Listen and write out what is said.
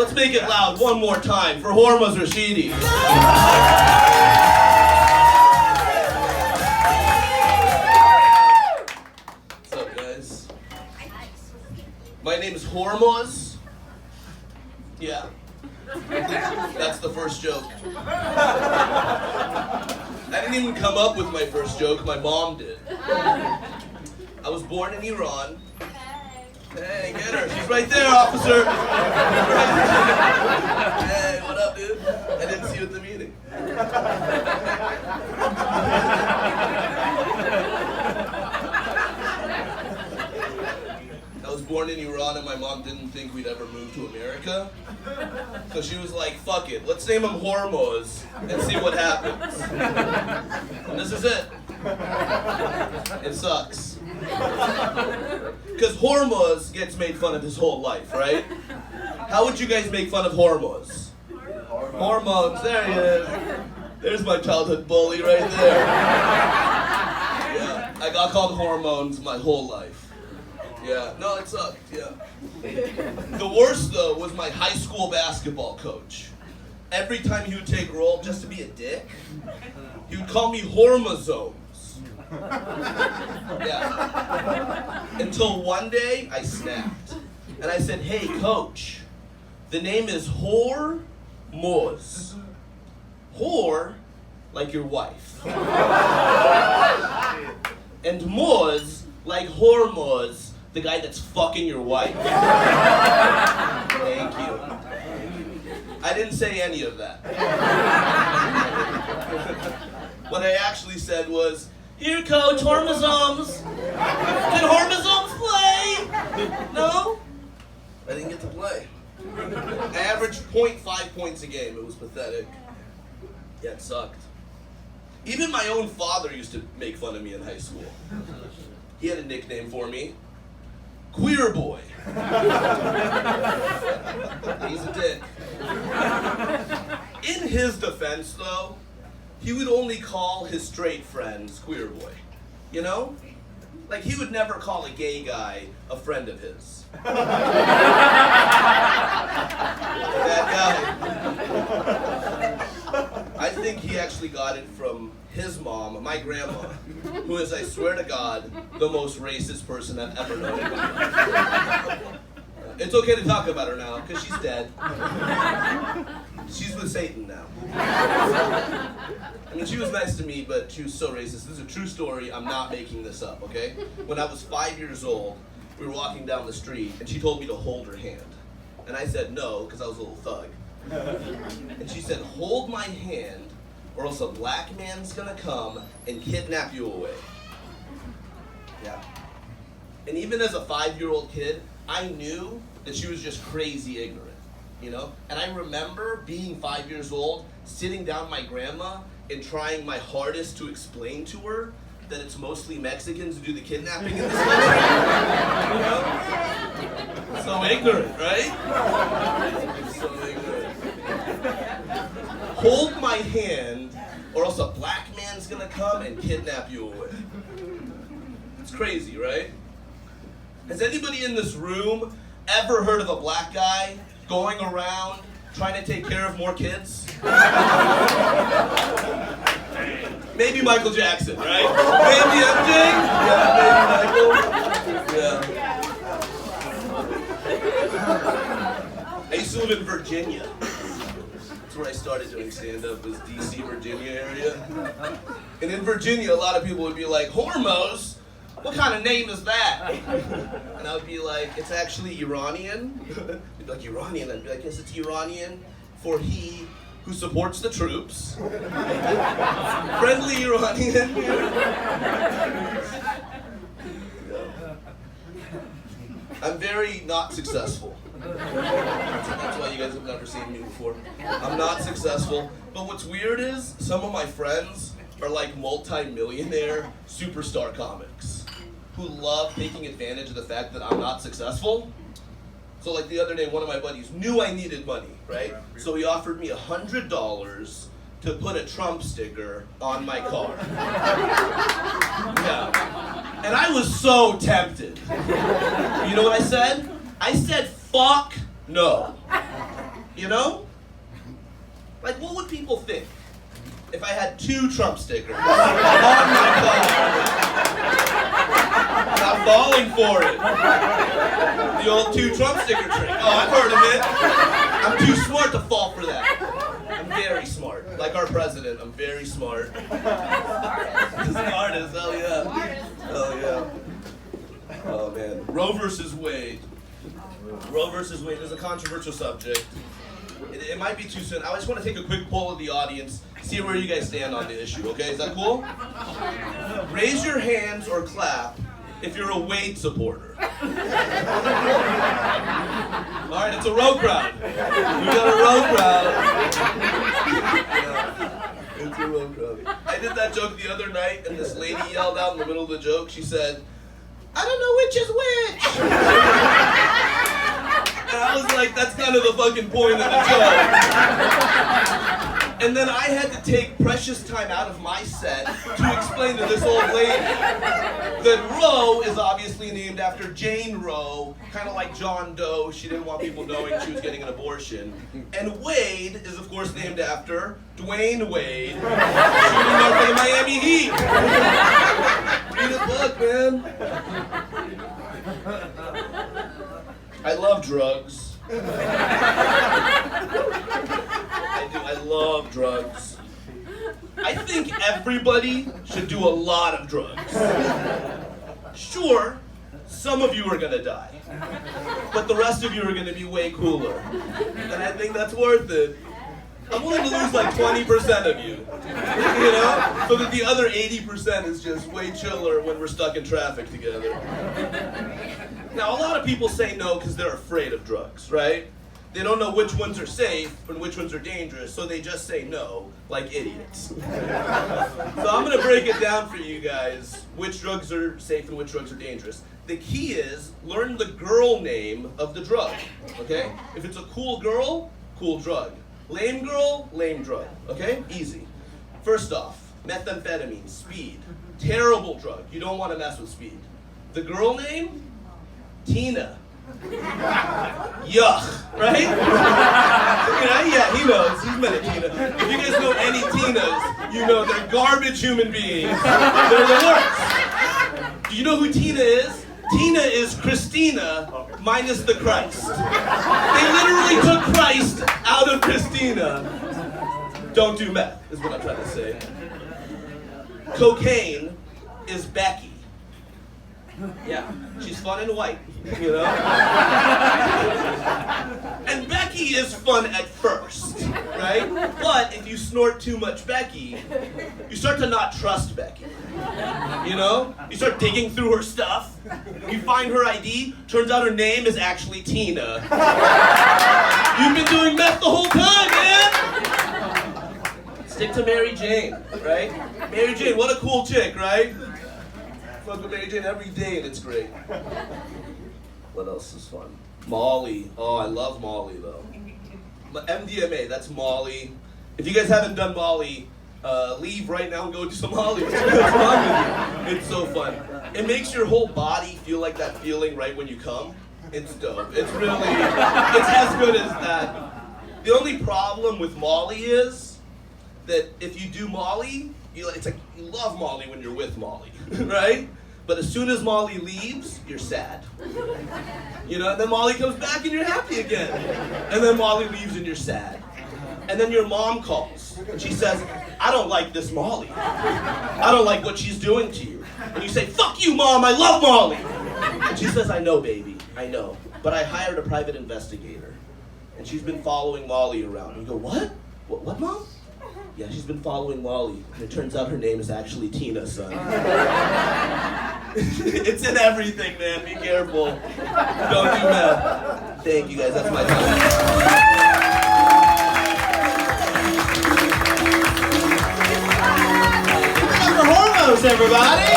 Let's make it loud one more time for Hormoz Rashidi. What's up, guys? My name is Hormoz. Yeah. That's the first joke. I didn't even come up with my first joke, my mom did. I was born in Iran. Hey, get her. She's right there, officer. Hey, what up, dude? I didn't see you at the meeting. I was born in Iran and my mom didn't think we'd ever move to America. So she was like, fuck it, let's name him Hormoz and see what happens. And this is it. It sucks. Because Hormoz gets made fun of his whole life, right? How would you guys make fun of Hormoz? Hormones, there he is. There's my childhood bully right there. Yeah, I got called hormones my whole life. Yeah, no, it sucked, yeah. The worst, though, was my high school basketball coach. Every time he would take roll just to be a dick, he would call me Hormozomes. Yeah. Until one day, I snapped. And I said, hey, coach, the name is Hormoz. Whore, like your wife. And Moz, like Hormoz, the guy that's fucking your wife. Thank you. I didn't say any of that. What I actually said was, here, coach, Hormozomes. Can Hormozomes play? No? I didn't get to play. I averaged 0.5 points a game. It was pathetic. Yeah, it sucked. Even my own father used to make fun of me in high school. He had a nickname for me. Queer boy. He's a dick. In his defense, though, he would only call his straight friends queer boy. You know? Like, he would never call a gay guy a friend of his. That guy. I think he actually got it from his mom, my grandma, who is, I swear to God, the most racist person I've ever known in my life. It's okay to talk about her now, because she's dead. She's with Satan now. I mean, she was nice to me, but she was so racist. This is a true story. I'm not making this up, okay? When I was 5 years old, we were walking down the street, and she told me to hold her hand. And I said no, because I was a little thug. And she said, hold my hand, or else a black man's gonna come and kidnap you away. Yeah. And even as a 5-year-old kid, I knew that she was just crazy ignorant, you know? And I remember being 5 years old, sitting down with my grandma and trying my hardest to explain to her that it's mostly Mexicans who do the kidnapping in this country. You know? So ignorant, right? So ignorant. Hold my hand, or else a black man's gonna come and kidnap you away. It's crazy, right? Has anybody in this room ever heard of a black guy going around trying to take care of more kids? Maybe Michael Jackson, right? Maybe MJ? Yeah, maybe Michael. Yeah. I used to live in Virginia. That's where I started doing stand-up, was DC, Virginia area. And in Virginia, a lot of people would be like, Hormoz? What kind of name is that? And I would be like, it's actually Iranian. They'd be like, Iranian? I'd be like, yes, it's Iranian for he who supports the troops. Friendly Iranian. I'm very not successful. That's why you guys have never seen me before. I'm not successful. But what's weird is some of my friends are like multi-millionaire superstar comics who love taking advantage of the fact that I'm not successful. So like the other day, one of my buddies knew I needed money, right? So he offered me $100 to put a Trump sticker on my car. Yeah. And I was so tempted. You know what I said? I said, fuck no. You know? Like, what would people think if I had 2 Trump stickers on my car? And I'm falling for it. The old 2 Trump sticker trick. Oh, I've heard of it. I'm too smart to fall for that. I'm very smart. Like our president, I'm very smart. Smartest, hell yeah. Hell yeah. Oh man. Roe versus Wade. Roe versus Wade is a controversial subject. It might be too soon. I just want to take a quick poll of the audience, see where you guys stand on the issue, okay? Is that cool? Raise your hands or clap if you're a Wade supporter. Alright, it's a Roe crowd. We got a Roe crowd. Yeah, it's a Roe crowd. I did that joke the other night, and this lady yelled out in the middle of the joke. She said, "I don't know which is which." And I was like, that's kind of the fucking point of the joke. And then I had to take precious time out of my set to explain to this old lady that Roe is obviously named after Jane Roe, kind of like John Doe. She didn't want people knowing she was getting an abortion. And Wade is, of course, named after Dwayne Wade, shooting guard for the Miami Heat. Read a book, man. I love drugs. I do. I love drugs. I think everybody should do a lot of drugs. Sure, some of you are gonna die, but the rest of you are gonna be way cooler. And I think that's worth it. I'm willing to lose like 20% of you, you know? So that the other 80% is just way chiller when we're stuck in traffic together. Now, a lot of people say no because they're afraid of drugs, right? They don't know which ones are safe and which ones are dangerous, so they just say no, like idiots. So I'm gonna break it down for you guys, which drugs are safe and which drugs are dangerous. The key is, learn the girl name of the drug, okay? If it's a cool girl, cool drug. Lame girl, lame drug, okay? Easy. First off, methamphetamine, speed. Terrible drug, you don't wanna mess with speed. The girl name? Tina. Yuck, right? Yeah, he knows. He's met a Tina. If you guys know any Tinas, you know they're garbage human beings. They're the worst. Do you know who Tina is? Tina is Christina minus the Christ. They literally took Christ out of Christina. Don't do meth, is what I'm trying to say. Cocaine is Becky. Yeah, she's fun and white, you know? And Becky is fun at first, right? But if you snort too much Becky, you start to not trust Becky, you know? You start digging through her stuff, you find her ID, turns out her name is actually Tina. You've been doing meth the whole time, man! Stick to Mary Jane, right? Mary Jane, what a cool chick, right? Fuck with Mary Jane every day and it's great. What else is fun? Molly. Oh, I love Molly though. MDMA, that's Molly. If you guys haven't done Molly, leave right now and go do some Molly. What's wrong with you? It's so fun. It makes your whole body feel like that feeling right when you come. It's dope. It's really, it's as good as that. The only problem with Molly is that if you do Molly, it's like you love Molly when you're with Molly, right? But as soon as Molly leaves, you're sad. You know, and then Molly comes back and you're happy again. And then Molly leaves and you're sad. And then your mom calls and she says, I don't like this Molly. I don't like what she's doing to you. And you say, fuck you, Mom, I love Molly. And she says, I know, baby, I know. But I hired a private investigator. And she's been following Molly around. And you go, what? What, Mom? Yeah, she's been following Molly, and it turns out her name is actually Tina, son. It's in everything, man. Be careful. Don't do meth. Thank you, guys. That's my time. Hormoz, everybody!